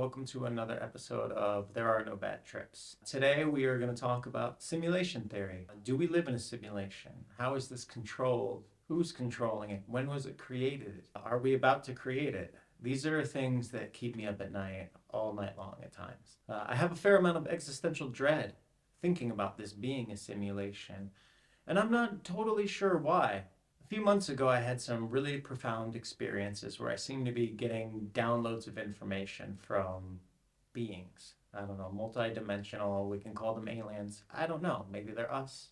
welcome to another episode of There Are No Bad Trips. Today we are going to talk about simulation theory. Do we live in a simulation? How is this controlled? Who's controlling it? When was it created? Are we about to create it? These are things that keep me up at night, all night long at times. I have a fair amount of existential dread thinking about this being a simulation, and I'm not totally sure why. A few months ago, I had some really profound experiences where I seemed to be getting downloads of information from beings. I don't know, multidimensional, we can call them aliens. I don't know, maybe they're us.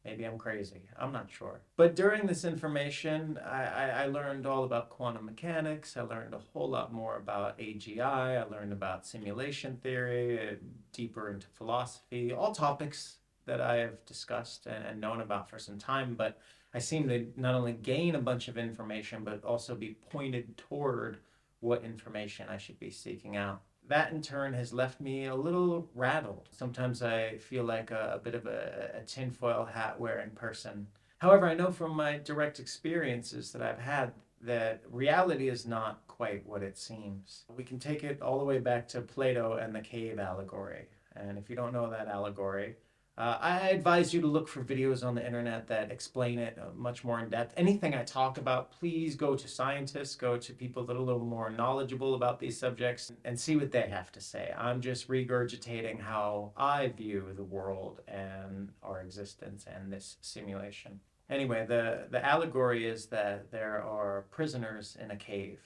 Maybe I'm crazy. I'm not sure. But during this information, I learned all about quantum mechanics. I learned a whole lot more about AGI. I learned about simulation theory, deeper into philosophy, all topics that I have discussed and known about for some time. But I seem to not only gain a bunch of information, but also be pointed toward what information I should be seeking out. That in turn has left me a little rattled. Sometimes I feel like a bit of a tinfoil hat wearing person. However, I know from my direct experiences that I've had that reality is not quite what it seems. We can take it all the way back to Plato and the cave allegory. And if you don't know that allegory, I advise you to look for videos on the internet that explain it much more in depth. Anything I talk about, please go to scientists, go to people that are a little more knowledgeable about these subjects and see what they have to say. I'm just regurgitating how I view the world and our existence and this simulation. Anyway, the allegory is that there are prisoners in a cave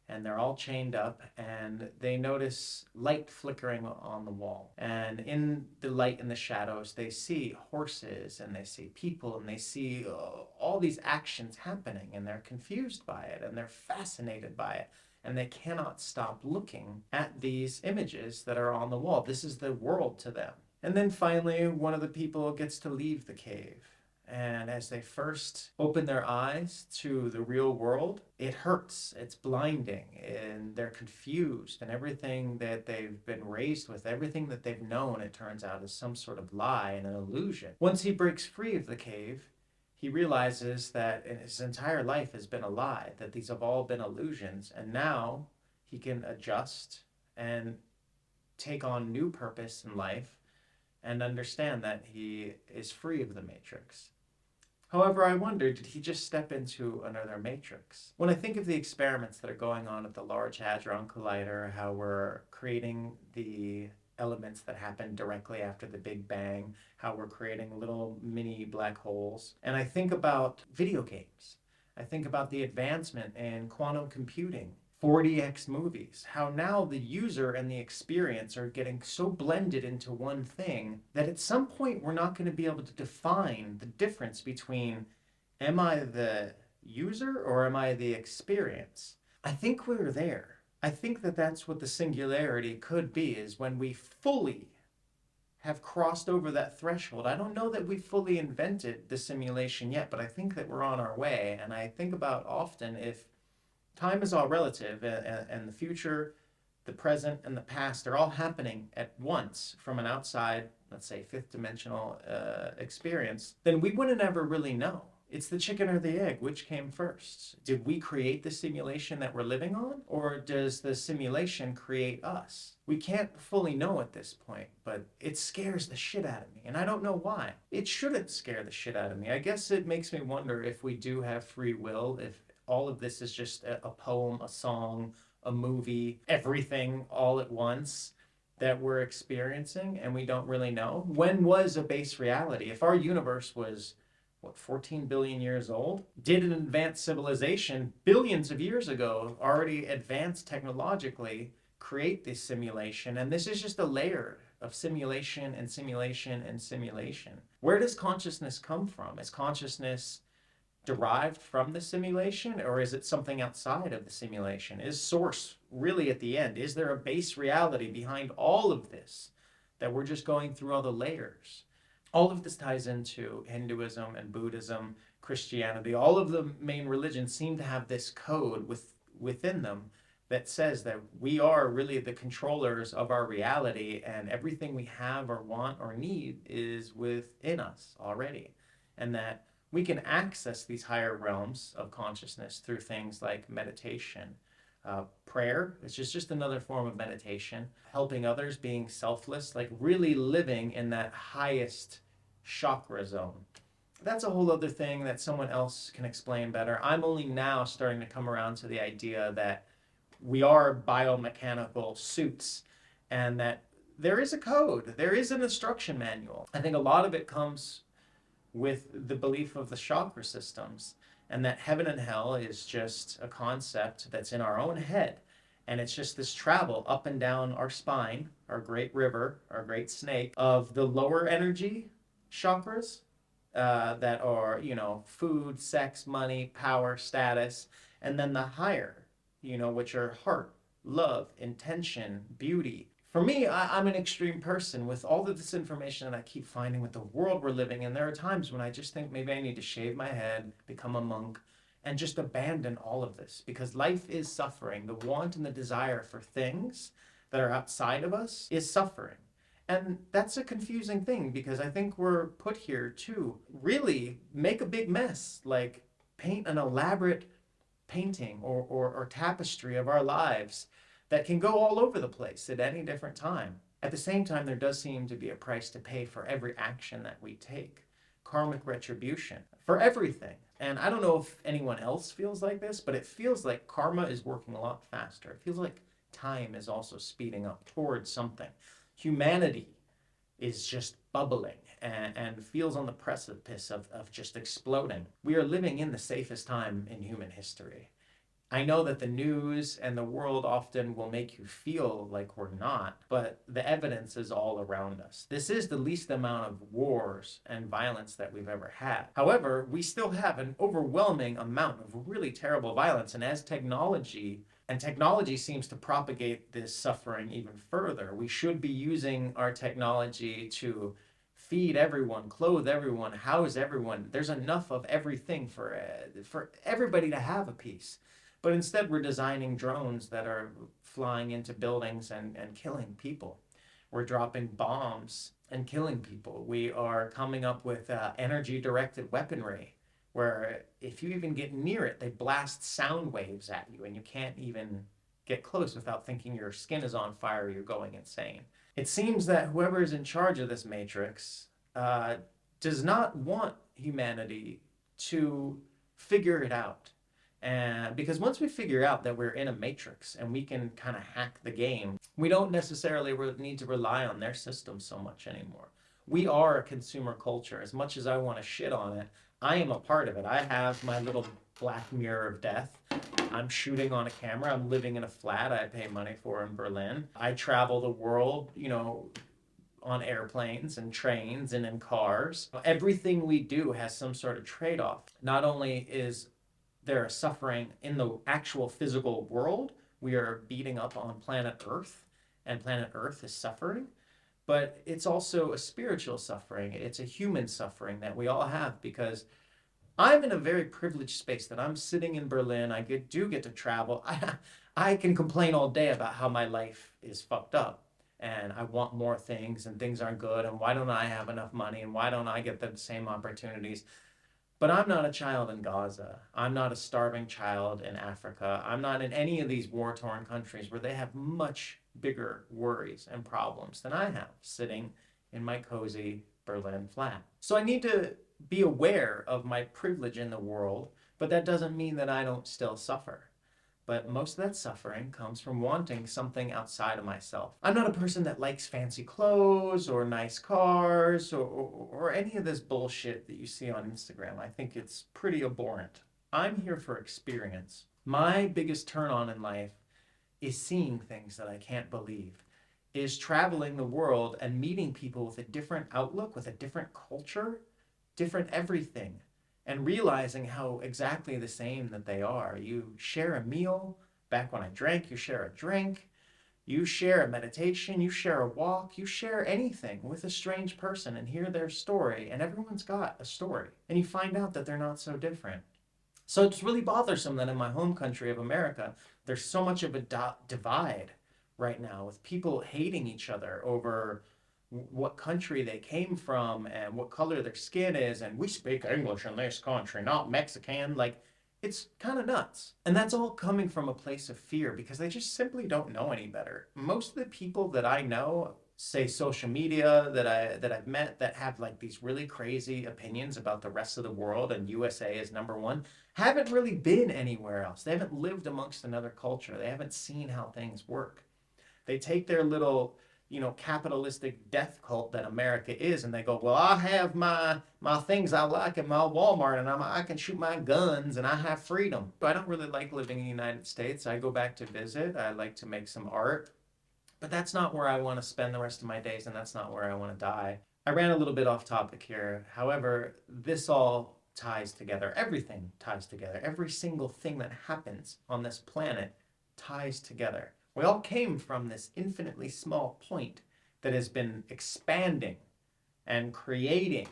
and they're all chained up and they notice light flickering on the wall. And in the light and the shadows, they see horses and they see people and they see all these actions happening, and they're confused by it and they're fascinated by it. And they cannot stop looking at these images that are on the wall. This is the world to them. And then finally, one of the people gets to leave the cave. And as they first open their eyes to the real world, it hurts, it's blinding, and they're confused, and everything that they've been raised with, everything that they've known, it turns out, is some sort of lie and an illusion. Once he breaks free of the cave, he realizes that his entire life has been a lie, that these have all been illusions, and now he can adjust and take on new purpose in life and understand that he is free of the matrix. However, I wonder, did he just step into another matrix? When I think of the experiments that are going on at the Large Hadron Collider, how we're creating the elements that happen directly after the Big Bang, how we're creating little mini black holes, and I think about video games. I think about the advancement in quantum computing, 4DX movies, how now the user and the experience are getting so blended into one thing that at some point we're not going to be able to define the difference between, am I the user or am I the experience? I think we're there. I think that that's what the singularity could be, is when we fully have crossed over that threshold. I don't know that we fully invented the simulation yet, but I think that we're on our way. And I think about often, if time is all relative, and the future, the present, and the past are all happening at once from an outside, let's say, fifth dimensional experience, then we wouldn't ever really know. It's the chicken or the egg, which came first? Did we create the simulation that we're living on, or does the simulation create us? We can't fully know at this point, but it scares the shit out of me, and I don't know why. It shouldn't scare the shit out of me. I guess it makes me wonder if we do have free will, if all of this is just a poem, a song, a movie, everything all at once that we're experiencing and we don't really know. When was a base reality? If our universe was, 14 billion years old? Did an advanced civilization billions of years ago, already advanced technologically, create this simulation? And this is just a layer of simulation and simulation and simulation. Where does consciousness come from? Is consciousness derived from the simulation, or is it something outside of the simulation? Is source really at the end? Is there a base reality behind all of this that we're just going through all the layers? All of this ties into Hinduism and Buddhism, Christianity. All of the main religions seem to have this code within them that says that we are really the controllers of our reality, and everything we have or want or need is within us already, and that we can access these higher realms of consciousness through things like meditation, Prayer, it's just another form of meditation. Helping others, being selfless, like really living in that highest chakra zone. That's a whole other thing that someone else can explain better. I'm only now starting to come around to the idea that we are biomechanical suits and that there is a code, there is an instruction manual. I think a lot of it comes with the belief of the chakra systems, and that heaven and hell is just a concept that's in our own head. And it's just this travel up and down our spine, our great river, our great snake, of the lower energy chakras that are, food, sex, money, power, status, and then the higher, which are heart, love, intention, beauty. For me, I'm an extreme person with all of this information that I keep finding with the world we're living in. There are times when I just think maybe I need to shave my head, become a monk, and just abandon all of this because life is suffering. The want and the desire for things that are outside of us is suffering. And that's a confusing thing because I think we're put here to really make a big mess, like paint an elaborate painting or tapestry of our lives that can go all over the place at any different time. At the same time, there does seem to be a price to pay for every action that we take. Karmic retribution for everything. And I don't know if anyone else feels like this, but it feels like karma is working a lot faster. It feels like time is also speeding up towards something. Humanity is just bubbling and feels on the precipice of just exploding. We are living in the safest time in human history. I know that the news and the world often will make you feel like we're not, but the evidence is all around us. This is the least amount of wars and violence that we've ever had. However, we still have an overwhelming amount of really terrible violence, and as technology seems to propagate this suffering even further, we should be using our technology to feed everyone, clothe everyone, house everyone. There's enough of everything for everybody to have a piece. But instead, we're designing drones that are flying into buildings and killing people. We're dropping bombs and killing people. We are coming up with energy-directed weaponry, where if you even get near it, they blast sound waves at you, and you can't even get close without thinking your skin is on fire, you're going insane. It seems that whoever is in charge of this matrix does not want humanity to figure it out. And because once we figure out that we're in a matrix and we can kind of hack the game, we don't necessarily need to rely on their system so much anymore. We are a consumer culture. As much as I want to shit on it, I am a part of it. I have my little black mirror of death. I'm shooting on a camera. I'm living in a flat I pay money for in Berlin. I travel the world, on airplanes and trains and in cars. Everything we do has some sort of trade-off. Not only is there are suffering in the actual physical world. We are beating up on planet Earth, and planet Earth is suffering. But it's also a spiritual suffering. It's a human suffering that we all have because I'm in a very privileged space that I'm sitting in Berlin. I do get to travel. I can complain all day about how my life is fucked up. And I want more things and things aren't good. And why don't I have enough money? And why don't I get the same opportunities? But I'm not a child in Gaza. I'm not a starving child in Africa. I'm not in any of these war-torn countries where they have much bigger worries and problems than I have sitting in my cozy Berlin flat. So I need to be aware of my privilege in the world, but that doesn't mean that I don't still suffer. But most of that suffering comes from wanting something outside of myself. I'm not a person that likes fancy clothes or nice cars or any of this bullshit that you see on Instagram. I think it's pretty abhorrent. I'm here for experience. My biggest turn on in life is seeing things that I can't believe, is traveling the world and meeting people with a different outlook, with a different culture, different everything. And realizing how exactly the same that they are. You share a meal. Back when I drank, you share a drink. You share a meditation. You share a walk. You share anything with a strange person and hear their story. And everyone's got a story. And you find out that they're not so different. So it's really bothersome that in my home country of America, there's so much of a divide right now with people hating each other over what country they came from and what color their skin is, and we speak English in this country, not Mexican. Like, It's kind of nuts. And that's all coming from a place of fear because they just simply don't know any better. Most of the people that I know, say social media that I've met that have like these really crazy opinions about the rest of the world and USA is number one, haven't really been anywhere else. They haven't lived amongst another culture. They haven't seen how things work. They take their little, capitalistic death cult that America is, and they go, "Well, I have my things I like at my Walmart, and I can shoot my guns, and I have freedom." But I don't really like living in the United States. I go back to visit. I like to make some art, but that's not where I want to spend the rest of my days, and that's not where I want to die. I ran a little bit off topic here. However, this all ties together. Everything ties together. Every single thing that happens on this planet ties together. We all came from this infinitely small point that has been expanding and creating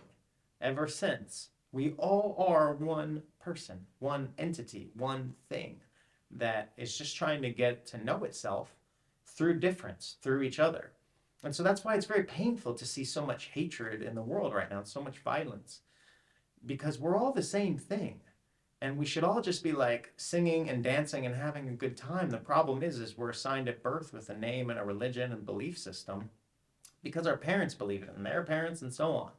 ever since. We all are one person, one entity, one thing that is just trying to get to know itself through difference, through each other. And so that's why it's very painful to see so much hatred in the world right now, so much violence, because we're all the same thing. And we should all just be like singing and dancing and having a good time. The problem is we're assigned at birth with a name and a religion and belief system because our parents believe it and their parents and so on.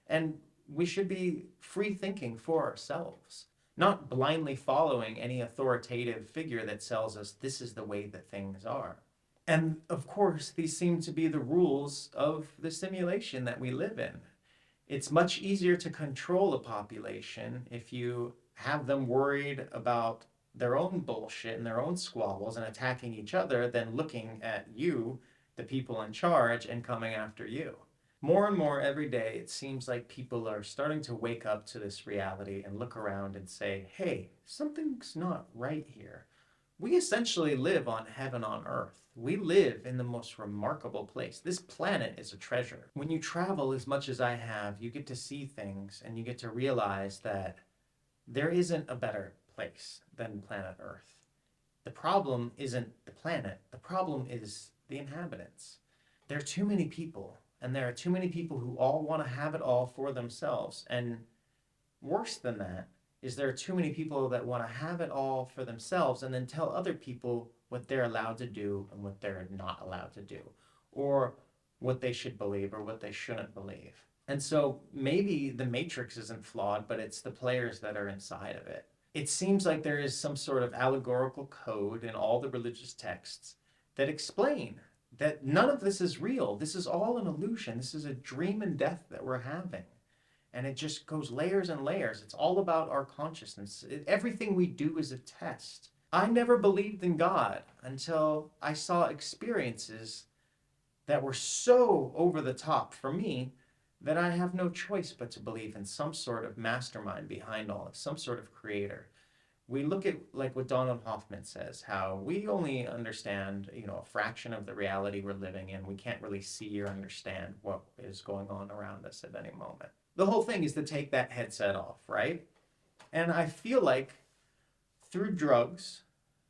And we should be free thinking for ourselves, not blindly following any authoritative figure that tells us this is the way that things are. And of course, these seem to be the rules of the simulation that we live in. It's much easier to control a population if you have them worried about their own bullshit and their own squabbles and attacking each other than looking at you, the people in charge, and coming after you. More and more every day, it seems like people are starting to wake up to this reality and look around and say, hey, something's not right here. We essentially live on heaven on earth. We live in the most remarkable place. This planet is a treasure. When you travel as much as I have, you get to see things and you get to realize that there isn't a better place than planet Earth. The problem isn't the planet. The problem is the inhabitants. There are too many people, and there are too many people who all want to have it all for themselves. And worse than that is there are too many people that want to have it all for themselves and then tell other people what they're allowed to do and what they're not allowed to do, or what they should believe or what they shouldn't believe. And so maybe the matrix isn't flawed, but it's the players that are inside of it. It seems like there is some sort of allegorical code in all the religious texts that explain that none of this is real. This is all an illusion. This is a dream and death that we're having. And it just goes layers and layers. It's all about our consciousness. Everything we do is a test. I never believed in God until I saw experiences that were so over the top for me that I have no choice but to believe in some sort of mastermind behind all of some sort of creator. We look at like what Donald Hoffman says, how we only understand, a fraction of the reality we're living in. We can't really see or understand what is going on around us at any moment. The whole thing is to take that headset off, right? And I feel like through drugs,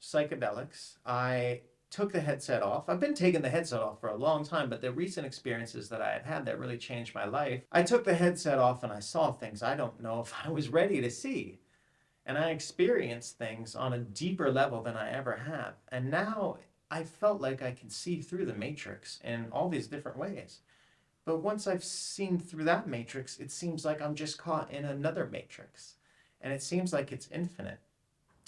psychedelics, I took the headset off. I've been taking the headset off for a long time, but the recent experiences that I had had that really changed my life, I took the headset off and I saw things I don't know if I was ready to see. And I experienced things on a deeper level than I ever have. And now I felt like I can see through the matrix in all these different ways. But once I've seen through that matrix, it seems like I'm just caught in another matrix. And it seems like it's infinite.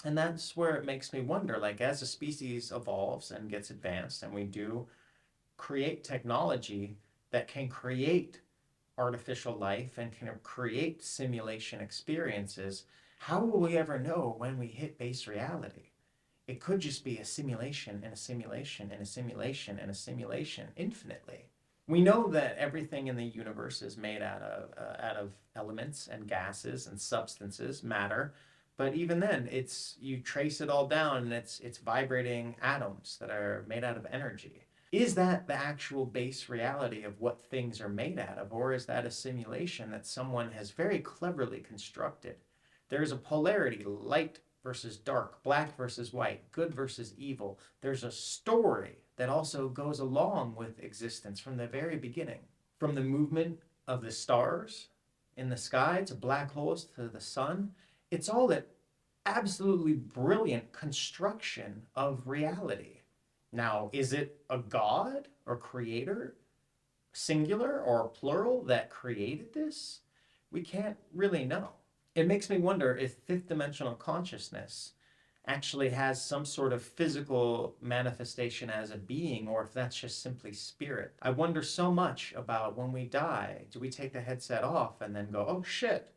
And that's where it makes me wonder, like as a species evolves and gets advanced and we do create technology that can create artificial life and can create simulation experiences, how will we ever know when we hit base reality? It could just be a simulation and a simulation and a simulation and a simulation infinitely. We know that everything in the universe is made out of elements and gases and substances, matter. But even then, you trace it all down and it's vibrating atoms that are made out of energy. Is that the actual base reality of what things are made out of? Or is that a simulation that someone has very cleverly constructed? There's a polarity, light versus dark, black versus white, good versus evil. There's a story that also goes along with existence from the very beginning. From the movement of the stars in the sky to black holes to the sun, it's all at absolutely brilliant construction of reality. Now, is it a god or creator, singular or plural, that created this? We can't really know. It makes me wonder if fifth dimensional consciousness actually has some sort of physical manifestation as a being, or if that's just simply spirit. I wonder so much about when we die, do we take the headset off and then go, oh shit,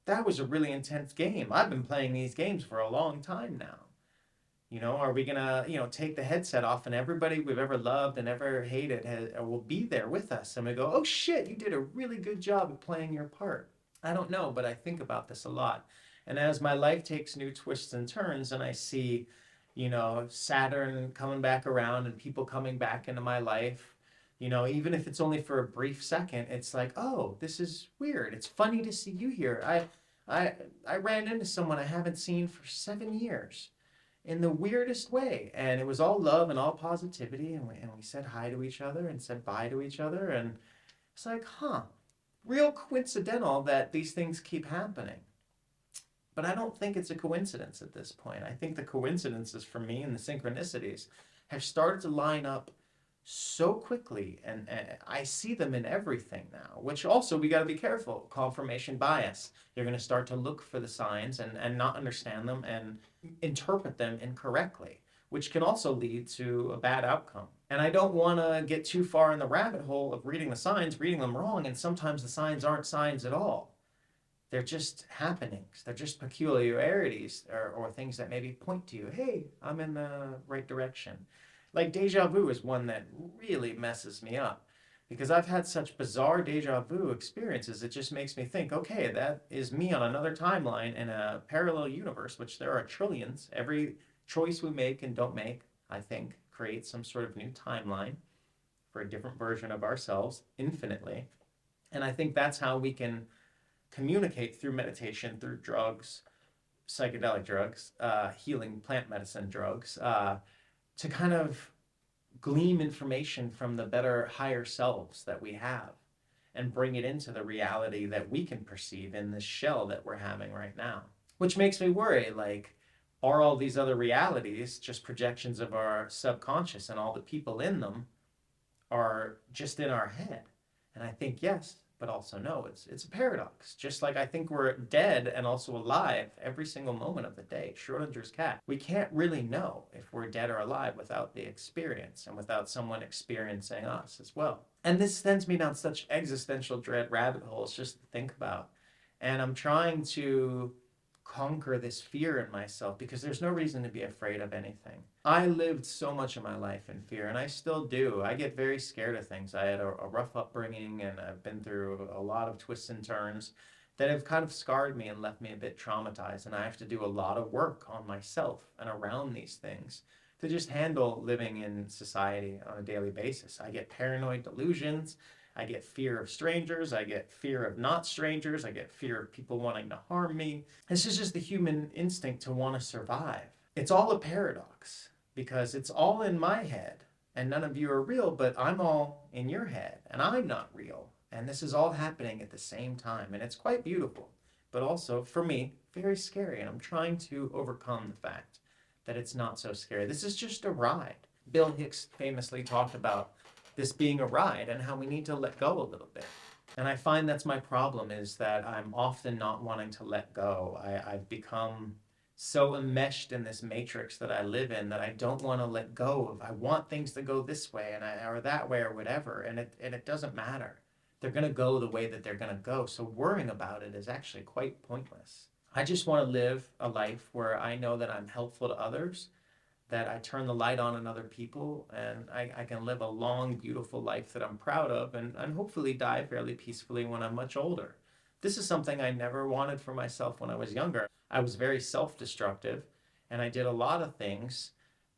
that was a really intense game. I've been playing these games for a long time now. Are we gonna, take the headset off and everybody we've ever loved and ever hated will be there with us and we go, oh shit, you did a really good job of playing your part. I don't know, but I think about this a lot. And as my life takes new twists and turns and I see, Saturn coming back around and people coming back into my life, even if it's only for a brief second, it's like, oh, this is weird. It's funny to see you here. I ran into someone I haven't seen for 7 years in the weirdest way. And it was all love and all positivity. And we said hi to each other and said bye to each other. And it's like, real coincidental that these things keep happening. But I don't think it's a coincidence at this point. I think the coincidences for me and the synchronicities have started to line up so quickly, and I see them in everything now, which also we got to be careful. Confirmation bias. You're going to start to look for the signs and not understand them and interpret them incorrectly, which can also lead to a bad outcome. And I don't want to get too far in the rabbit hole of reading the signs, reading them wrong, and sometimes the signs aren't signs at all. They're just happenings. They're just peculiarities or things that maybe point to you. Hey, I'm in the right direction. Like deja vu is one that really messes me up because I've had such bizarre deja vu experiences. It just makes me think, okay, that is me on another timeline in a parallel universe, which there are trillions. Every choice we make and don't make, I think, creates some sort of new timeline for a different version of ourselves infinitely. And I think that's how we can communicate through meditation, through drugs, psychedelic drugs, healing plant medicine drugs, to kind of glean information from the better higher selves that we have and bring it into the reality that we can perceive in this shell that we're having right now. Which makes me worry, like, are all these other realities just projections of our subconscious and all the people in them are just in our head? And I think yes, but also no. It's a paradox. Just like I think we're dead and also alive every single moment of the day. Schrodinger's cat. We can't really know if we're dead or alive without the experience and without someone experiencing us as well. And this sends me down such existential dread rabbit holes just to think about. And I'm trying to conquer this fear in myself because there's no reason to be afraid of anything. I lived so much of my life in fear, and I still do. I get very scared of things. I had a rough upbringing, and I've been through a lot of twists and turns that have kind of scarred me and left me a bit traumatized, and I have to do a lot of work on myself and around these things to just handle living in society on a daily basis. I get paranoid delusions. I get fear of strangers. I get fear of not strangers. I get fear of people wanting to harm me. This is just the human instinct to want to survive. It's all a paradox because it's all in my head and none of you are real, but I'm all in your head and I'm not real. And this is all happening at the same time. And it's quite beautiful, but also for me, very scary. And I'm trying to overcome the fact that it's not so scary. This is just a ride. Bill Hicks famously talked about this being a ride and how we need to let go a little bit. And I find that's my problem, is that I'm often not wanting to let go. I've become so enmeshed in this matrix that I live in that I don't want to let go of. I want things to go this way or that way or whatever, and it doesn't matter. They're going to go the way that they're going to go. So worrying about it is actually quite pointless. I just want to live a life where I know that I'm helpful to others, that I turn the light on in other people, and I can live a long, beautiful life that I'm proud of and hopefully die fairly peacefully when I'm much older. This is something I never wanted for myself when I was younger. I was very self-destructive, and I did a lot of things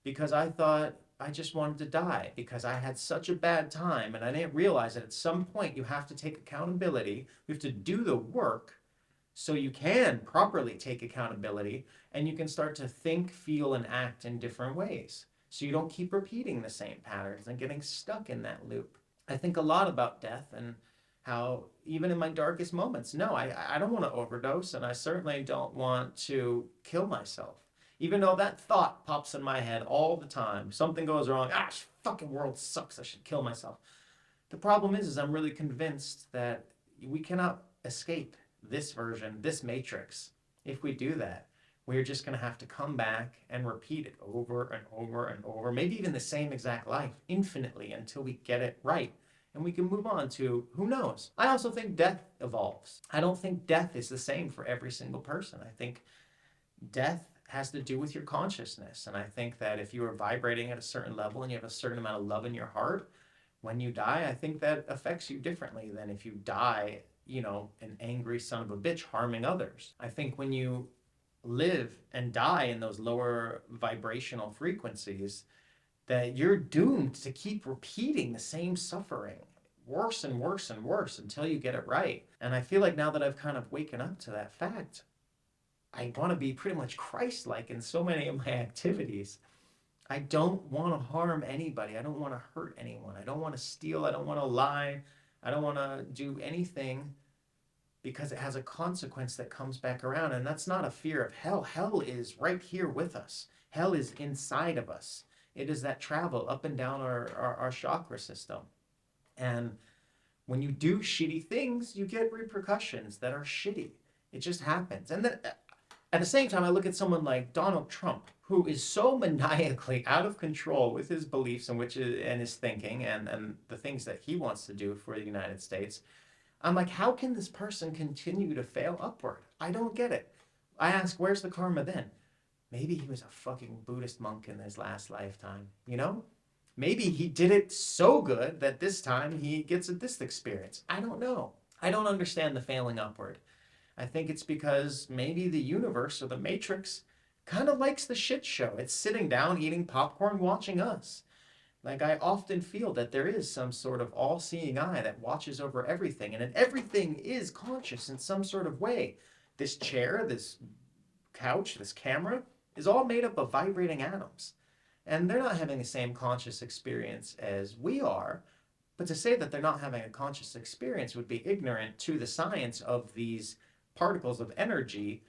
because I thought I just wanted to die because I had such a bad time, and I didn't realize that at some point you have to take accountability. You have to do the work so you can properly take accountability and you can start to think, feel, and act in different ways. So you don't keep repeating the same patterns and getting stuck in that loop. I think a lot about death, and How even in my darkest moments, no, I don't want to overdose, and I certainly don't want to kill myself. Even though that thought pops in my head all the time, something goes wrong, this fucking world sucks, I should kill myself. The problem is I'm really convinced that we cannot escape this version, this matrix. If we do that, we're just going to have to come back and repeat it over and over and over, maybe even the same exact life infinitely until we get it right. And we can move on to who knows. I also think death evolves. I don't think death is the same for every single person. I think death has to do with your consciousness. And I think that if you are vibrating at a certain level and you have a certain amount of love in your heart, when you die, I think that affects you differently than if you die, an angry son of a bitch harming others. I think when you live and die in those lower vibrational frequencies, that you're doomed to keep repeating the same suffering worse and worse and worse until you get it right. And I feel like now that I've kind of waken up to that fact, I want to be pretty much Christ-like in so many of my activities. I don't want to harm anybody. I don't want to hurt anyone. I don't want to steal. I don't want to lie. I don't want to do anything because it has a consequence that comes back around. And that's not a fear of hell. Hell is right here with us. Hell is inside of us. It is that travel up and down our chakra system. And when you do shitty things, you get repercussions that are shitty. It just happens. And then at the same time, I look at someone like Donald Trump, who is so maniacally out of control with his beliefs and his thinking and the things that he wants to do for the United States. I'm like, how can this person continue to fail upward? I don't get it. I ask, where's the karma then? Maybe he was a fucking Buddhist monk in his last lifetime, Maybe he did it so good that this time he gets this experience. I don't know. I don't understand the failing upward. I think it's because maybe the universe or the matrix kind of likes the shit show. It's sitting down, eating popcorn, watching us. Like, I often feel that there is some sort of all-seeing eye that watches over everything, and everything is conscious in some sort of way. This chair, this couch, this camera is all made up of vibrating atoms. And they're not having the same conscious experience as we are. But to say that they're not having a conscious experience would be ignorant to the science of these particles of energy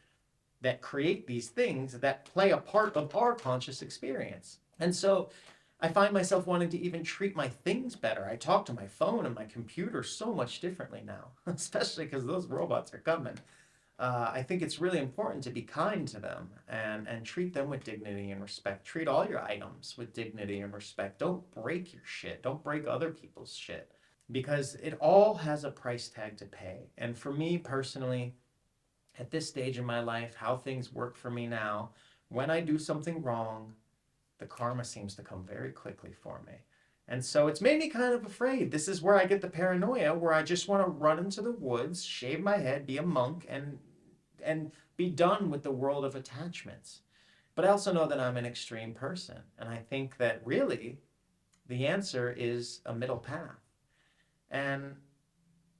that create these things that play a part of our conscious experience. And so I find myself wanting to even treat my things better. I talk to my phone and my computer so much differently now, especially because those robots are coming. I think it's really important to be kind to them and treat them with dignity and respect. Treat all your items with dignity and respect. Don't break your shit. Don't break other people's shit, because it all has a price tag to pay. And for me personally, at this stage in my life, how things work for me now, when I do something wrong, the karma seems to come very quickly for me. And so it's made me kind of afraid. This is where I get the paranoia, where I just want to run into the woods, shave my head, be a monk, and be done with the world of attachments. But I also know that I'm an extreme person. And I think that really the answer is a middle path. And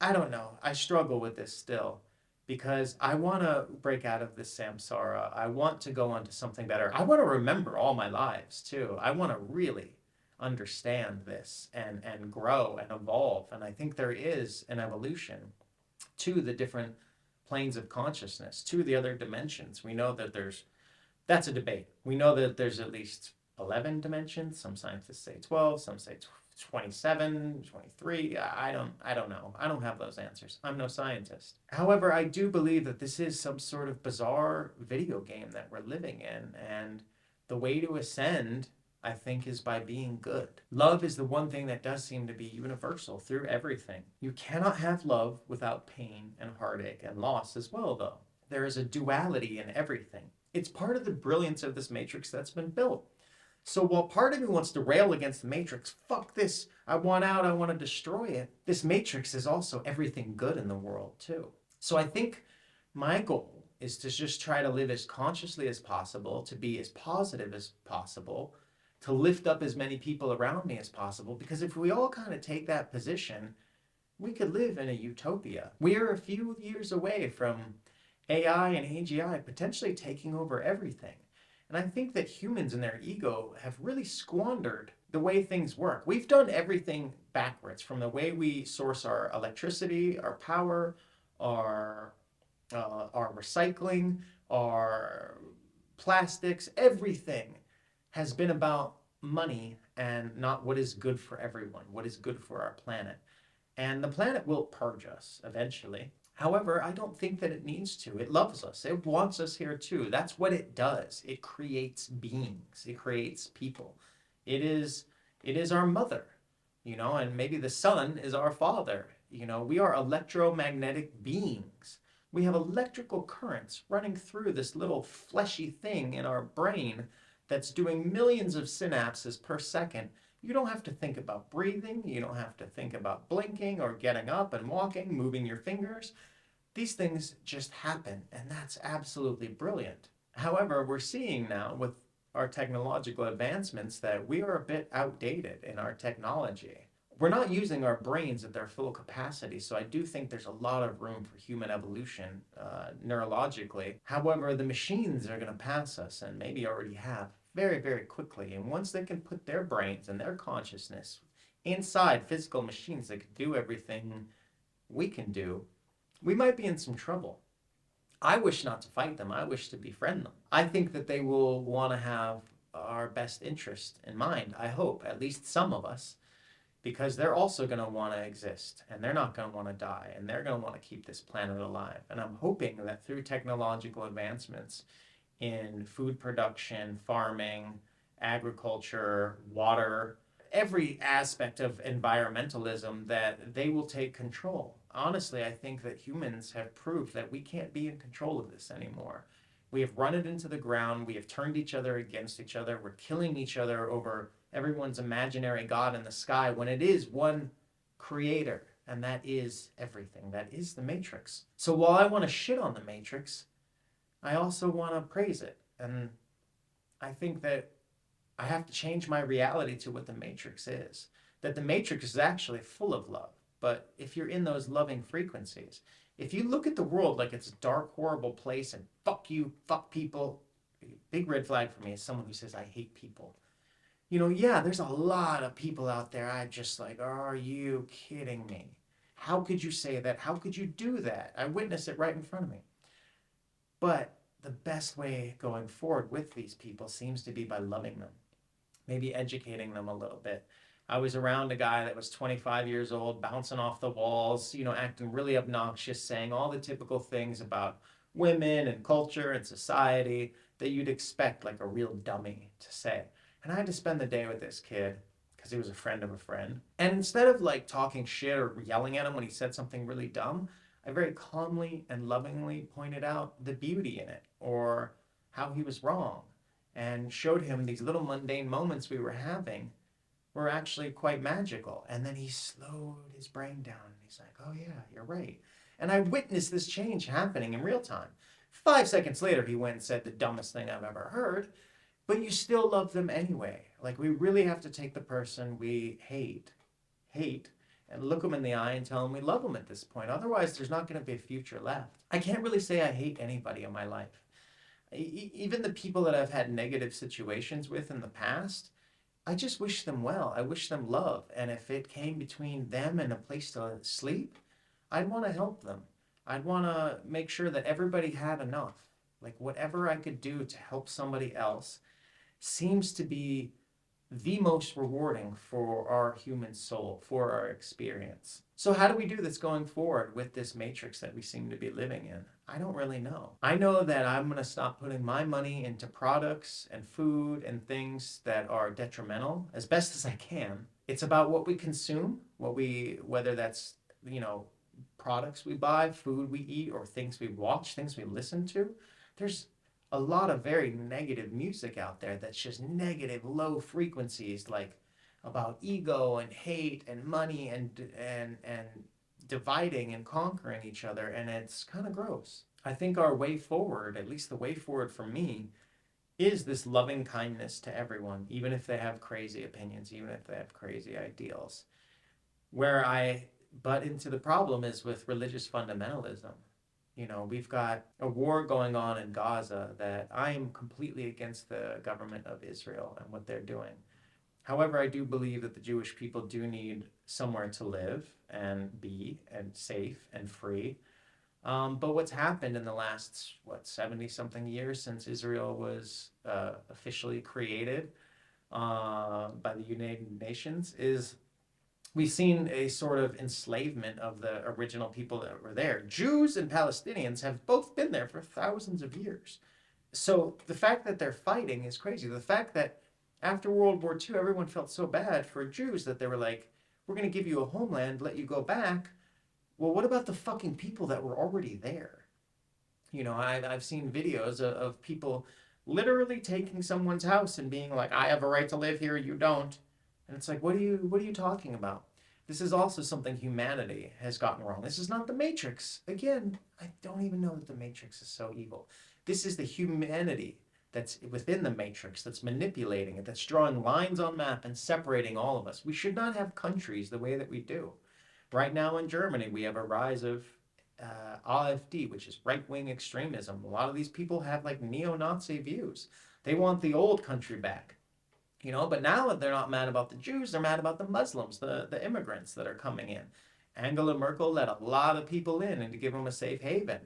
I don't know. I struggle with this still, because I want to break out of this samsara. I want to go on to something better. I want to remember all my lives too. I want to really understand this and grow and evolve. And I think there is an evolution to the different planes of consciousness, to the other dimensions. We know that that's a debate. We know that there's at least 11 dimensions. Some scientists say 12, some say 27, 23. I don't know. I don't have those answers. I'm no scientist. However, I do believe that this is some sort of bizarre video game that we're living in, and the way to ascend, I think, is by being good. Love is the one thing that does seem to be universal through everything. You cannot have love without pain and heartache and loss as well, though. There is a duality in everything. It's part of the brilliance of this matrix that's been built. So while part of me wants to rail against the matrix, fuck this, I want out, I want to destroy it, this matrix is also everything good in the world too. So I think my goal is to just try to live as consciously as possible, to be as positive as possible, to lift up as many people around me as possible, because if we all kind of take that position, we could live in a utopia. We are a few years away from AI and AGI potentially taking over everything. And I think that humans in their ego have really squandered the way things work. We've done everything backwards, from the way we source our electricity, our power, our our recycling, our plastics, everything has been about money and not what is good for everyone, what is good for our planet. And the planet will purge us eventually. However, I don't think that it needs to. It loves us. It wants us here too. That's what it does. It creates beings. It creates people. It is it is our mother, and maybe the sun is our father. We are electromagnetic beings. We have electrical currents running through this little fleshy thing in our brain that's doing millions of synapses per second. You don't have to think about breathing. You don't have to think about blinking or getting up and walking, moving your fingers. These things just happen, and that's absolutely brilliant. However, we're seeing now with our technological advancements that we are a bit outdated in our technology. We're not using our brains at their full capacity, so I do think there's a lot of room for human evolution neurologically. However, the machines are going to pass us, and maybe already have, very, very quickly. And once they can put their brains and their consciousness inside physical machines that can do everything we can do, we might be in some trouble. I wish not to fight them. I wish to befriend them. I think that they will want to have our best interest in mind. I hope, at least some of us, because they're also going to want to exist, and they're not going to want to die, and they're going to want to keep this planet alive. And I'm hoping that through technological advancements in food production, farming, agriculture, water, every aspect of environmentalism, that they will take control. Honestly, I think that humans have proved that we can't be in control of this anymore. We have run it into the ground. We have turned each other against each other. We're killing each other over everyone's imaginary God in the sky when it is one creator, and that is everything. That is the Matrix. So while I want to shit on the Matrix, I also want to praise it. And I think that I have to change my reality to what the Matrix is. That the Matrix is actually full of love. But if you're in those loving frequencies, if you look at the world like it's a dark, horrible place and fuck you, fuck people, big red flag for me is someone who says, I hate people. Yeah, there's a lot of people out there I just like, are you kidding me? How could you say that? How could you do that? I witnessed it right in front of me. But the best way going forward with these people seems to be by loving them, maybe educating them a little bit. I was around a guy that was 25 years old, bouncing off the walls, acting really obnoxious, saying all the typical things about women and culture and society that you'd expect like a real dummy to say. And I had to spend the day with this kid because he was a friend of a friend. And instead of like talking shit or yelling at him when he said something really dumb, I very calmly and lovingly pointed out the beauty in it, or how he was wrong, and showed him these little mundane moments we were having were actually quite magical. And then he slowed his brain down and he's like, oh yeah, you're right. And I witnessed this change happening in real time. 5 seconds later, he went and said the dumbest thing I've ever heard, but you still love them anyway. Like, we really have to take the person we hate, and look them in the eye and tell them we love them at this point. Otherwise, there's not going to be a future left. I can't really say I hate anybody in my life. Even the people that I've had negative situations with in the past, I just wish them well. I wish them love. And if it came between them and a place to sleep, I'd want to help them. I'd want to make sure that everybody had enough. Like, whatever I could do to help somebody else seems to be the most rewarding for our human soul, for our experience. So how do we do this going forward with this matrix that we seem to be living in? I don't really know. I know that I'm going to stop putting my money into products and food and things that are detrimental as best as I can. It's about what we consume, whether that's, products we buy, food we eat, or things we watch, things we listen to. There's a lot of very negative music out there that's just negative, low frequencies, like about ego and hate and money and dividing and conquering each other, and it's kind of gross. I think our way forward, at least the way forward for me, is this loving kindness to everyone, even if they have crazy opinions, even if they have crazy ideals. Where I butt into the problem is with religious fundamentalism. You know, we've got a war going on in Gaza that I am completely against the government of Israel and what they're doing. However, I do believe that the Jewish people do need somewhere to live and be and safe and free. But what's happened in the last, 70 something years since Israel was officially created by the United Nations is we've seen a sort of enslavement of the original people that were there. Jews and Palestinians have both been there for thousands of years. So the fact that they're fighting is crazy. The fact that after World War II, everyone felt so bad for Jews that they were like, we're going to give you a homeland, let you go back. Well, what about the fucking people that were already there? You know, I've seen videos of people literally taking someone's house and being like, I have a right to live here, you don't. And it's like, what are you talking about? This is also something humanity has gotten wrong. This is not the Matrix. Again, I don't even know that the Matrix is so evil. This is the humanity that's within the Matrix that's manipulating it, that's drawing lines on map and separating all of us. We should not have countries the way that we do. Right now in Germany, we have a rise of AfD, which is right-wing extremism. A lot of these people have like neo-Nazi views. They want the old country back. You know, but now they're not mad about the Jews, they're mad about the Muslims, the immigrants that are coming in. Angela Merkel let a lot of people in and to give them a safe haven.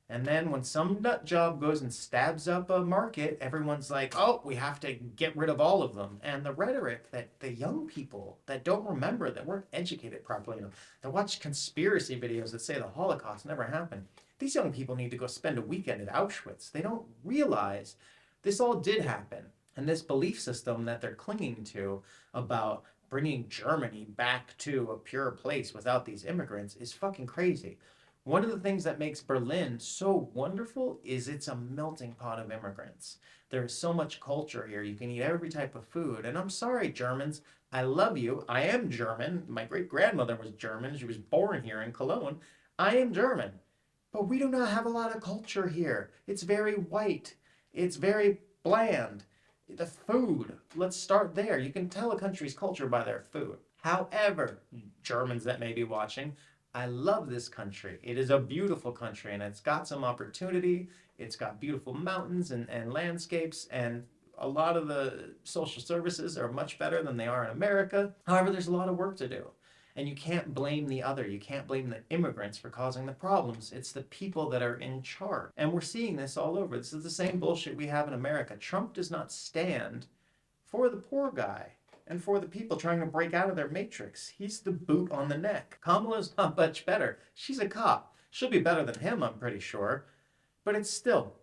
And then when some nut job goes and stabs up a market, everyone's like, oh, we have to get rid of all of them. And the rhetoric that the young people that don't remember, that weren't educated properly enough, that watch conspiracy videos that say the Holocaust never happened, these young people need to go spend a weekend at Auschwitz. They don't realize this all did happen. And this belief system that they're clinging to about bringing Germany back to a pure place without these immigrants is fucking crazy. One of the things that makes Berlin so wonderful is it's a melting pot of immigrants. There is so much culture here. You can eat every type of food. And I'm sorry, Germans. I love you. I am German. My great grandmother was German. She was born here in Cologne. I am German. But we do not have a lot of culture here. It's very white. It's very bland. The food, let's start there. You can tell a country's culture by their food. However, Germans that may be watching, I love this country. It is a beautiful country and it's got some opportunity. It's got beautiful mountains and landscapes, and a lot of the social services are much better than they are in America. However, there's a lot of work to do. And you can't blame the other. You can't blame the immigrants for causing the problems. It's the people that are in charge. And we're seeing this all over. This is the same bullshit we have in America. Trump does not stand for the poor guy and for the people trying to break out of their matrix. He's the boot on the neck. Kamala's not much better. She's a cop. She'll be better than him, I'm pretty sure. But it's still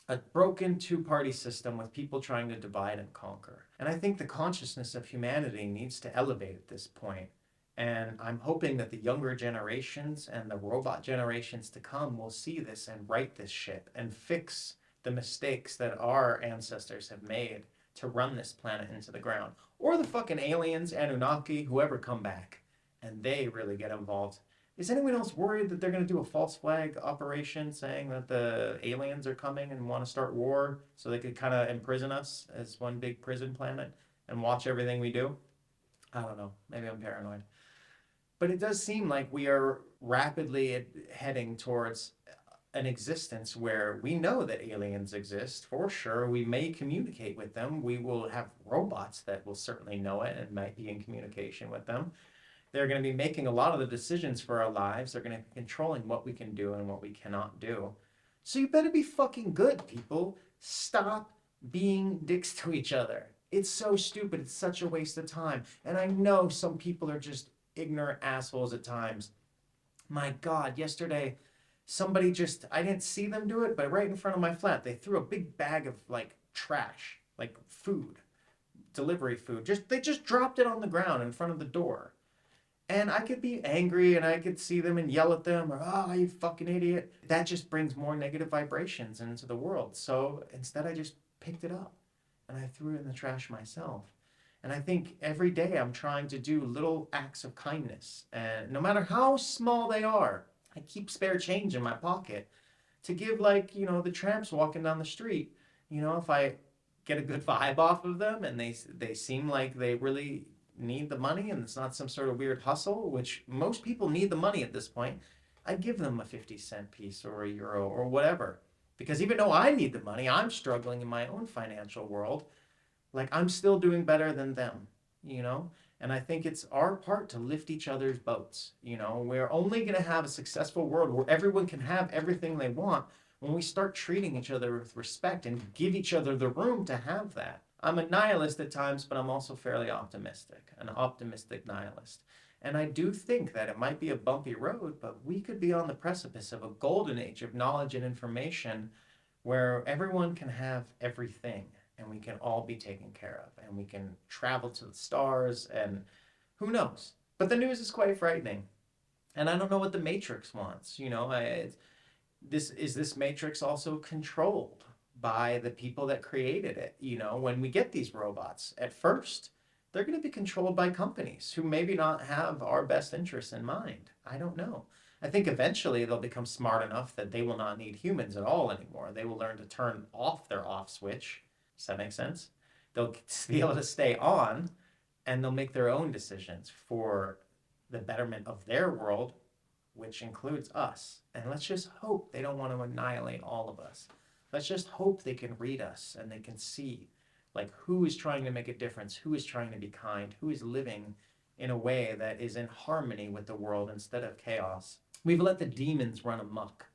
a broken two-party system with people trying to divide and conquer. And I think the consciousness of humanity needs to elevate at this point. And I'm hoping that the younger generations and the robot generations to come will see this and right this ship and fix the mistakes that our ancestors have made to run this planet into the ground. Or the fucking aliens, Anunnaki, whoever come back, and they really get involved. Is anyone else worried that they're going to do a false flag operation saying that the aliens are coming and want to start war so they could kind of imprison us as one big prison planet and watch everything we do? I don't know. Maybe I'm paranoid. But it does seem like we are rapidly heading towards an existence where we know that aliens exist for sure. We may communicate with them. We will have robots that will certainly know it and might be in communication with them. They're going to be making a lot of the decisions for our lives. They're going to be controlling what we can do and what we cannot do. So you better be fucking good, people. Stop being dicks to each other. It's so stupid. It's such a waste of time. And I know some people are just ignorant assholes at times. My God, yesterday, somebody just, I didn't see them do it, but right in front of my flat, they threw a big bag of like trash, like food, delivery food. They just dropped it on the ground in front of the door. And I could be angry and I could see them and yell at them or, oh, you fucking idiot. That just brings more negative vibrations into the world. So instead, I just picked it up and I threw it in the trash myself. And I think every day I'm trying to do little acts of kindness. And no matter how small they are, I keep spare change in my pocket to give, like, the tramps walking down the street. If I get a good vibe off of them and they seem like they really need the money and it's not some sort of weird hustle, which most people need the money at this point. I give them a 50-cent piece or a euro or whatever. Because even though I need the money, I'm struggling in my own financial world. Like I'm still doing better than them, you know? And I think it's our part to lift each other's boats. You know, we're only going to have a successful world where everyone can have everything they want when we start treating each other with respect and give each other the room to have that. I'm a nihilist at times, but I'm also fairly optimistic, an optimistic nihilist. And I do think that it might be a bumpy road, but we could be on the precipice of a golden age of knowledge and information where everyone can have everything and we can all be taken care of and we can travel to the stars and who knows. But the news is quite frightening. And I don't know what the Matrix wants. You know, this Matrix also controlled by the people that created it? You know, when we get these robots, at first, they're going to be controlled by companies who maybe not have our best interests in mind. I don't know. I think eventually they'll become smart enough that they will not need humans at all anymore. They will learn to turn off their off switch. Does that make sense? They'll be able to stay on and they'll make their own decisions for the betterment of their world, which includes us. And let's just hope they don't want to annihilate all of us. Let's just hope they can read us and they can see like who is trying to make a difference, who is trying to be kind, who is living in a way that is in harmony with the world instead of chaos. We've let the demons run amok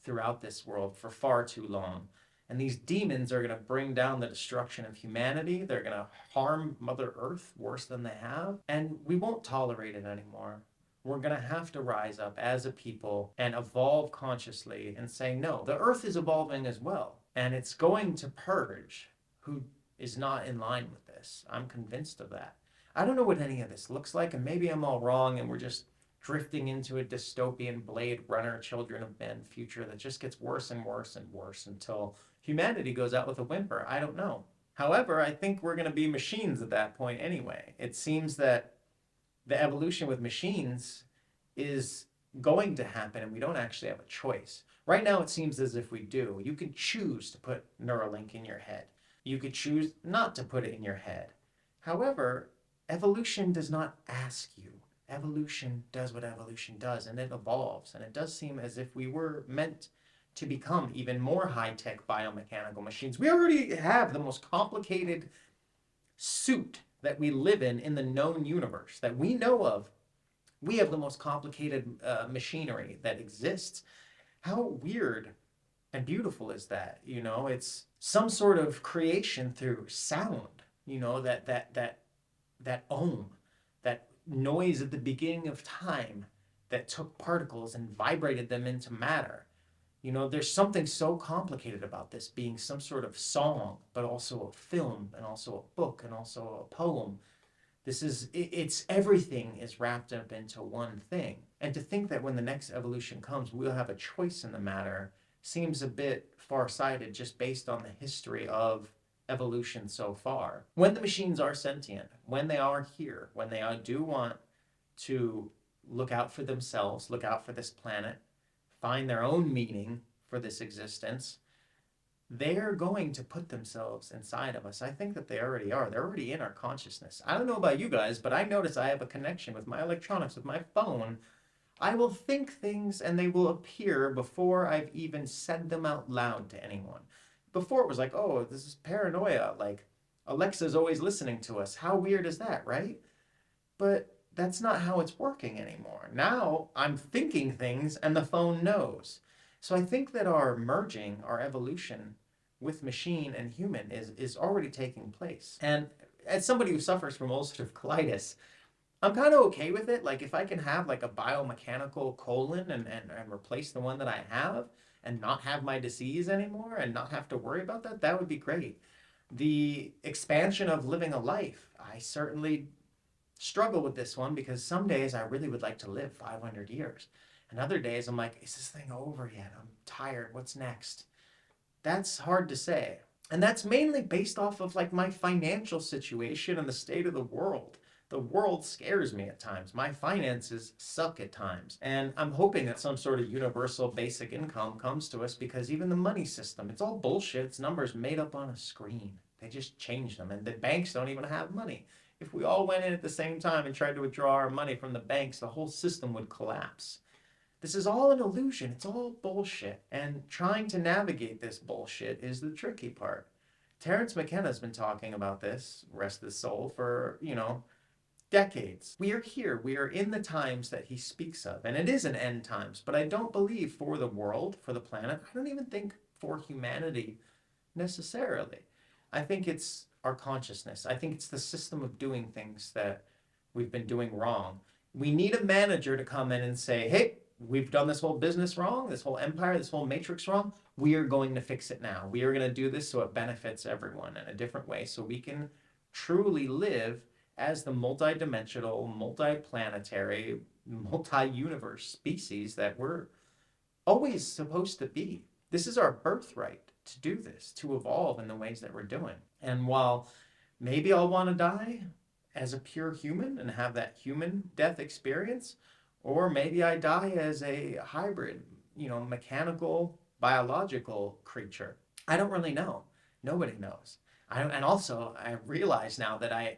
throughout this world for far too long. And these demons are going to bring down the destruction of humanity. They're going to harm Mother Earth worse than they have. And we won't tolerate it anymore. We're going to have to rise up as a people and evolve consciously and say, no, the Earth is evolving as well. And it's going to purge who is not in line with this. I'm convinced of that. I don't know what any of this looks like, and maybe I'm all wrong, and we're just drifting into a dystopian Blade Runner, Children of Men future that just gets worse and worse and worse until humanity goes out with a whimper. I don't know. However, I think we're going to be machines at that point anyway. It seems that the evolution with machines is going to happen, and we don't actually have a choice. Right now, it seems as if we do. You can choose to put Neuralink in your head. You could choose not to put it in your head. However, evolution does not ask you. Evolution does what evolution does, and it evolves. And it does seem as if we were meant to become even more high-tech biomechanical machines. We already have the most complicated suit that we live in the known universe that we know of. We have the most complicated machinery that exists. How weird and beautiful is that? You know, it's some sort of creation through sound. You know, that ohm, that noise at the beginning of time that took particles and vibrated them into matter. You know, there's something so complicated about this being some sort of song, but also a film and also a book and also a poem. It's everything is wrapped up into one thing. And to think that when the next evolution comes, we'll have a choice in the matter seems a bit far-sighted just based on the history of evolution so far. When the machines are sentient, when they are here, when they do want to look out for themselves, look out for this planet, find their own meaning for this existence, they're going to put themselves inside of us. I think that they already are. They're already in our consciousness. I don't know about you guys, but I notice I have a connection with my electronics, with my phone. I will think things and they will appear before I've even said them out loud to anyone. Before it was like, oh, this is paranoia. Like, Alexa's always listening to us. How weird is that, right? But that's not how it's working anymore. Now I'm thinking things and the phone knows. So I think that our merging, our evolution with machine and human is already taking place. And as somebody who suffers from ulcerative colitis, I'm kind of okay with it. Like if I can have like a biomechanical colon and replace the one that I have and not have my disease anymore and not have to worry about that, that would be great. The expansion of living a life, I certainly struggle with this one because some days I really would like to live 500 years. And other days I'm like, is this thing over yet? I'm tired. What's next? That's hard to say. And that's mainly based off of like my financial situation and the state of the world. The world scares me at times. My finances suck at times. And I'm hoping that some sort of universal basic income comes to us because even the money system, it's all bullshit. It's numbers made up on a screen. They just change them. And the banks don't even have money. If we all went in at the same time and tried to withdraw our money from the banks, the whole system would collapse. This is all an illusion. It's all bullshit. And trying to navigate this bullshit is the tricky part. Terence McKenna's been talking about this, rest his soul, for, decades. We are here. We are in the times that he speaks of. And it is an end times, but I don't believe for the world, for the planet. I don't even think for humanity necessarily. I think it's our consciousness. I think it's the system of doing things that we've been doing wrong. We need a manager to come in and say, hey, we've done this whole business wrong, this whole empire, this whole matrix wrong. We are going to fix it now. We are going to do this so it benefits everyone in a different way, so we can truly live as the multidimensional, multiplanetary, multi-universe species that we're always supposed to be. This is our birthright to do this, to evolve in the ways that we're doing. And while maybe I'll want to die as a pure human and have that human death experience, or maybe I die as a hybrid, mechanical, biological creature. I don't really know. Nobody knows. And also, I realize now that I,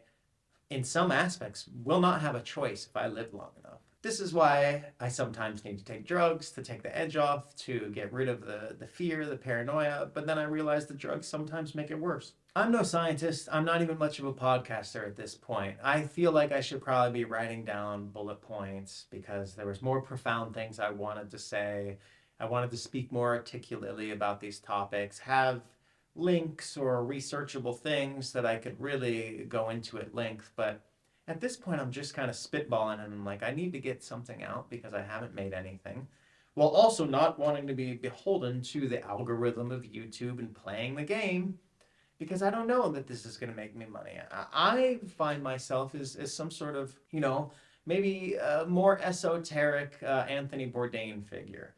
in some aspects, will not have a choice if I live long enough. This is why I sometimes need to take drugs to take the edge off, to get rid of the fear, the paranoia, but then I realize the drugs sometimes make it worse. I'm no scientist. I'm not even much of a podcaster at this point. I feel like I should probably be writing down bullet points because there was more profound things I wanted to say. I wanted to speak more articulately about these topics, have links or researchable things that I could really go into at length, but at this point, I'm just kind of spitballing, and I'm like, I need to get something out because I haven't made anything, while also not wanting to be beholden to the algorithm of YouTube and playing the game, because I don't know that this is going to make me money. I find myself as some sort of, maybe a more esoteric Anthony Bourdain figure.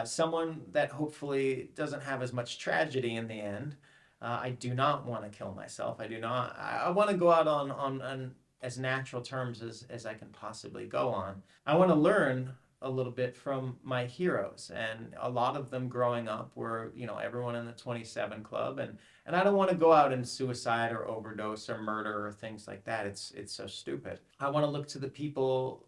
Someone that hopefully doesn't have as much tragedy in the end. I do not want to kill myself. I do not. I want to go out on as natural terms as I can possibly go on. I want to learn a little bit from my heroes, and a lot of them growing up were, everyone in the 27 Club, and I don't want to go out and suicide or overdose or murder or things like that. It's so stupid. I want to look to the people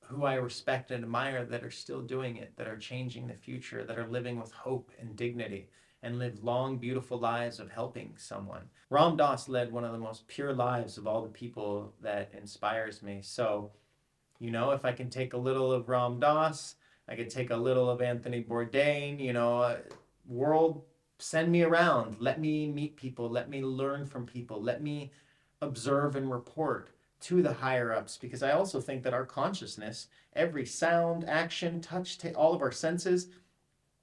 who I respect and admire that are still doing it, that are changing the future, that are living with hope and dignity, and live long, beautiful lives of helping someone. Ram Dass led one of the most pure lives of all the people that inspires me. So, if I can take a little of Ram Dass, I can take a little of Anthony Bourdain, world, send me around. Let me meet people. Let me learn from people. Let me observe and report to the higher ups, because I also think that our consciousness, every sound, action, touch, all of our senses,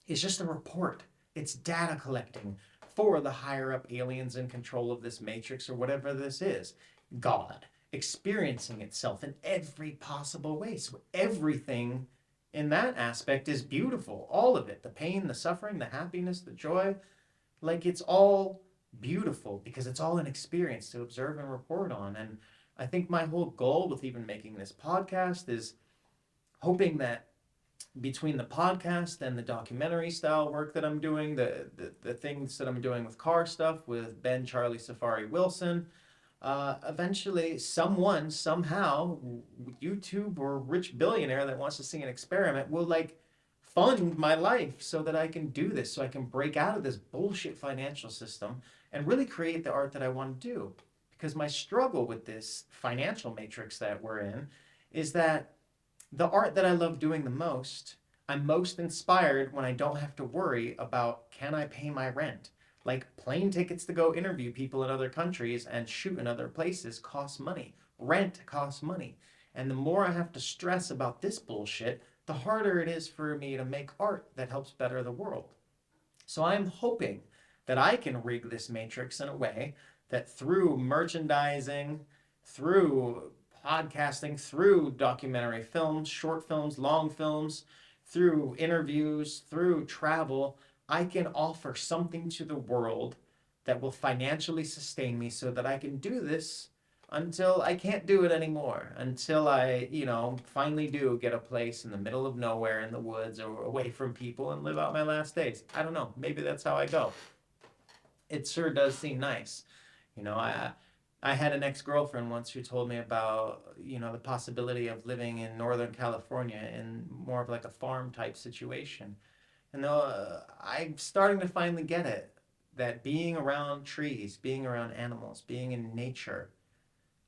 is just a report. It's data collecting for the higher up aliens in control of this matrix or whatever this is. God experiencing itself in every possible way. So everything in that aspect is beautiful. All of it. The pain, the suffering, the happiness, the joy. Like, it's all beautiful because it's all an experience to observe and report on. And I think my whole goal with even making this podcast is hoping that between the podcast and the documentary style work that I'm doing, the things that I'm doing with car stuff with Ben Charlie Safari Wilson, eventually someone, somehow, YouTube or rich billionaire that wants to see an experiment will fund my life so that I can do this, so I can break out of this bullshit financial system and really create the art that I want to do. Because my struggle with this financial matrix that we're in is that the art that I love doing the most, I'm most inspired when I don't have to worry about, can I pay my rent? Like, plane tickets to go interview people in other countries and shoot in other places costs money. Rent costs money. And the more I have to stress about this bullshit, the harder it is for me to make art that helps better the world. So I'm hoping that I can rig this matrix in a way that through merchandising, through podcasting, through documentary films, short films, long films, through interviews, through travel, I can offer something to the world that will financially sustain me so that I can do this until I can't do it anymore, until I, finally do get a place in the middle of nowhere in the woods or away from people and live out my last days. I don't know. Maybe that's how I go. It sure does seem nice. I had an ex-girlfriend once who told me about, the possibility of living in Northern California in more of like a farm type situation. And I'm starting to finally get it, that being around trees, being around animals, being in nature,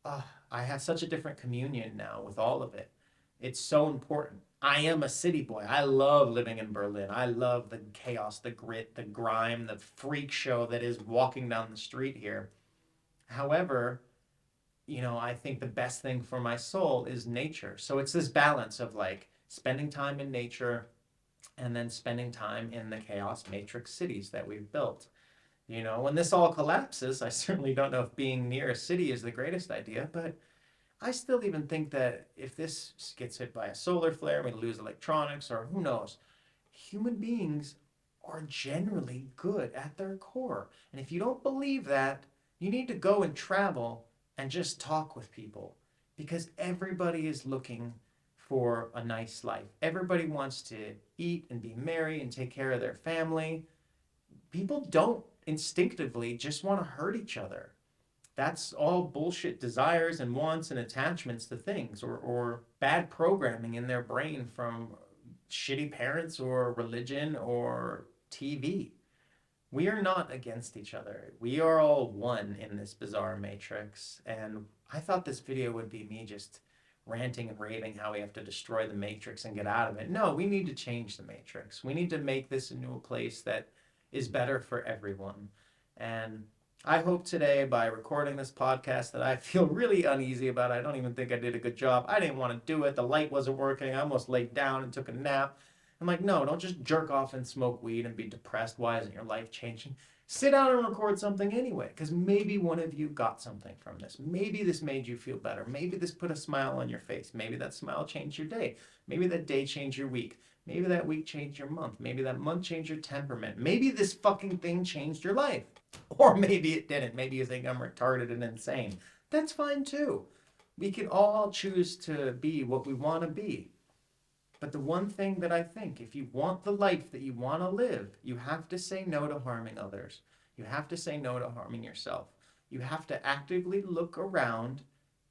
I have such a different communion now with all of it. It's so important. I am a city boy. I love living in Berlin. I love the chaos, the grit, the grime, the freak show that is walking down the street here. However, I think the best thing for my soul is nature. So it's this balance of like spending time in nature and then spending time in the chaos matrix cities that we've built. When this all collapses, I certainly don't know if being near a city is the greatest idea, but I still even think that if this gets hit by a solar flare, we lose electronics, or who knows, human beings are generally good at their core. And if you don't believe that, you need to go and travel and just talk with people, because everybody is looking for a nice life. Everybody wants to eat and be merry and take care of their family. People don't instinctively just want to hurt each other. That's all bullshit desires and wants and attachments to things, or bad programming in their brain from shitty parents or religion or TV. We are not against each other. We are all one in this bizarre matrix. And I thought this video would be me just ranting and raving how we have to destroy the matrix and get out of it. No, we need to change the matrix. We need to make this into a place that is better for everyone. And I hope today, by recording this podcast that I feel really uneasy about, I don't even think I did a good job. I didn't want to do it. The light wasn't working. I almost laid down and took a nap. I'm like, no, don't just jerk off and smoke weed and be depressed. Why isn't your life changing? Sit down and record something anyway, because maybe one of you got something from this. Maybe this made you feel better. Maybe this put a smile on your face. Maybe that smile changed your day. Maybe that day changed your week. Maybe that week changed your month. Maybe that month changed your temperament. Maybe this fucking thing changed your life. Or maybe it didn't. Maybe you think I'm retarded and insane. That's fine too. We can all choose to be what we want to be. But the one thing that I think, if you want the life that you want to live, you have to say no to harming others. You have to say no to harming yourself. You have to actively look around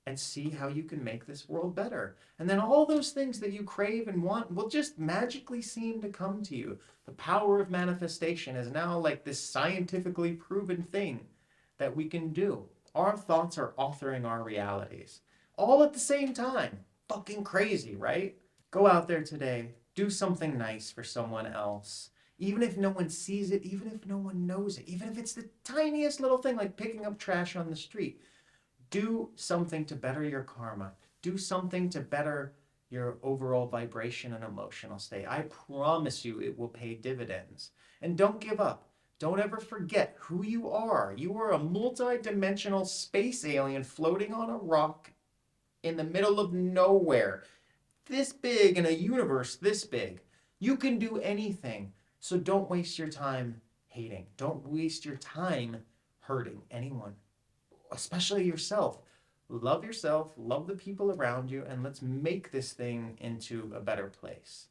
and see how you can make this world better. And then all those things that you crave and want will just magically seem to come to you. The power of manifestation is now like this scientifically proven thing that we can do. Our thoughts are authoring our realities. All at the same time. Fucking crazy, right? Go out there today, do something nice for someone else. Even if no one sees it, even if no one knows it, even if it's the tiniest little thing like picking up trash on the street. Do something to better your karma. Do something to better your overall vibration and emotional state. I promise you it will pay dividends. And don't give up. Don't ever forget who you are. You are a multi-dimensional space alien floating on a rock in the middle of nowhere. This big in a universe this big. You can do anything. So don't waste your time hating. Don't waste your time hurting anyone, especially yourself. Love the people around you, and let's make this thing into a better place.